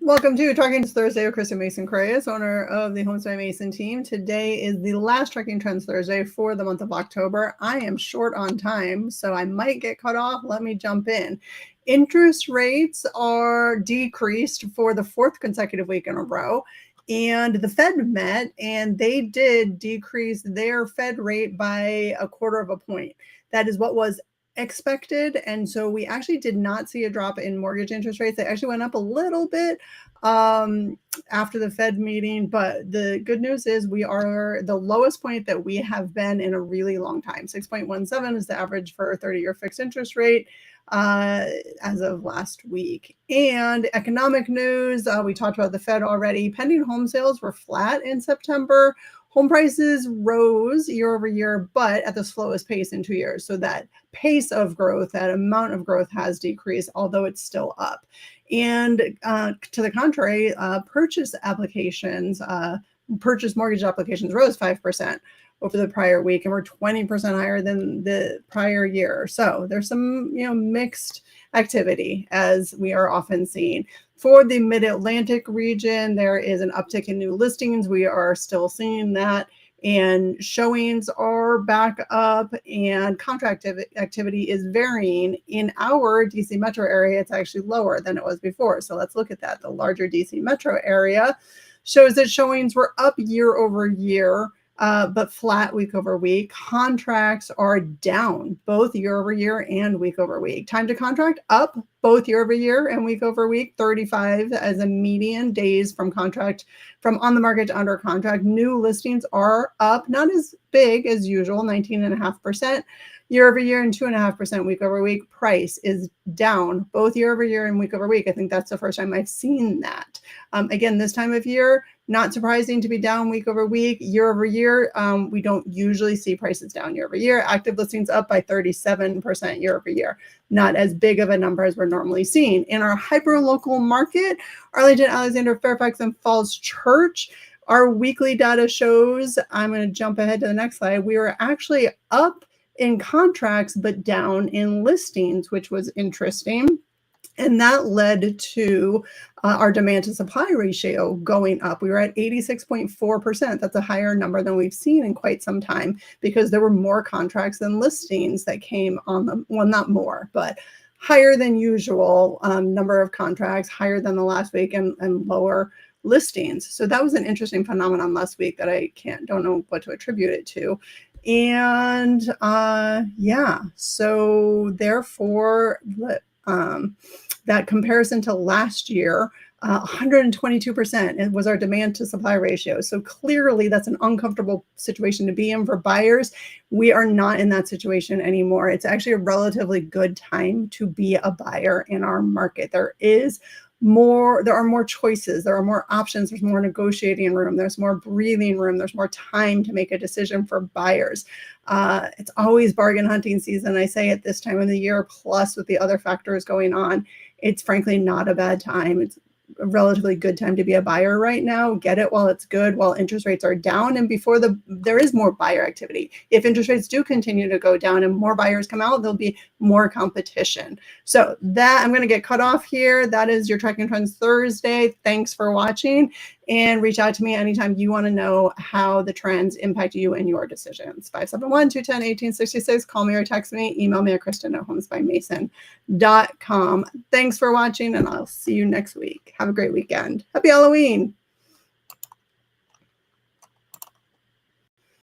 Welcome to Tracking Trends Thursday with Kristen Mason Coreas, owner of the Homes by Mason team. Today is the last Tracking Trends Thursday for the month of October. I am short on time, so I might get cut off. Let me jump in. Interest rates are decreased for the fourth consecutive week in a row. And the Fed met and they did decrease their Fed rate by 1/4 of a point. That is what was expected. And so we actually did not see a drop in mortgage interest rates. They actually went up a little bit after the Fed meeting. But the good news is we are the lowest point that we have been in a really long time. 6.17 is the average for a 30-year fixed interest rate as of last week. And economic news, we talked about the Fed already. Pending home sales were flat in September. Home prices rose year over year, but at the slowest pace in 2 years. So that pace of growth, that amount of growth has decreased, although it's still up. And to the contrary, purchase mortgage applications rose 5% over the prior week and were 20% higher than the prior year. So there's some, mixed activity as we are often seeing. For the Mid-Atlantic region, there is an uptick in new listings. We are still seeing that, and showings are back up, and contract activity is varying. In our DC metro area, it's actually lower than it was before. So let's look at that. The larger DC metro area shows that showings were up year over year, but flat week over week. Contracts are down both year over year and week over week. Time to contract up both year over year and week over week. 35 as a median days from on the market to under contract. New listings are up, not as big as usual, 19.5% year over year and 2.5% week over week. Price is down both year over year and week over week. I think that's the first time I've seen that. Again, this time of year, not surprising to be down week over week. Year over year, we don't usually see prices down year over year. Active listings up by 37% year over year. Not as big of a number as we're normally seeing. In our hyper-local market, Arlington, Alexandria, Fairfax, and Falls Church, our weekly data shows, I'm going to jump ahead to the next slide, we were actually up in contracts but down in listings, which was interesting. And that led to our demand to supply ratio going up. We were at 86.4%. That's a higher number than we've seen in quite some time because there were more contracts than listings that came on them. Well, not more, but higher than usual number of contracts, higher than the last week, and lower listings. So that was an interesting phenomenon last week that I don't know what to attribute it to. And so therefore, that comparison to last year, 122% was our demand to supply ratio. So clearly that's an uncomfortable situation to be in for buyers. We are not in that situation anymore. It's actually a relatively good time to be a buyer in our market. There are more choices, there are more options, there's more negotiating room, there's more breathing room, there's more time to make a decision for buyers. It's always bargain hunting season. I say at this time of the year, plus with the other factors going on, it's frankly not a bad time. It's a relatively good time to be a buyer right now. Get it while it's good, while interest rates are down and before there is more buyer activity. If interest rates do continue to go down and more buyers come out, there'll be more competition. So that I'm going to get cut off here. That is your Tracking Trends Thursday. Thanks for watching, and reach out to me anytime you want to know how the trends impact you and your decisions. 571-210-1866. Call me or text me. Email me at kristen@homesbymason.com. Thanks for watching, and I'll see you next week. Have a great weekend. Happy Halloween.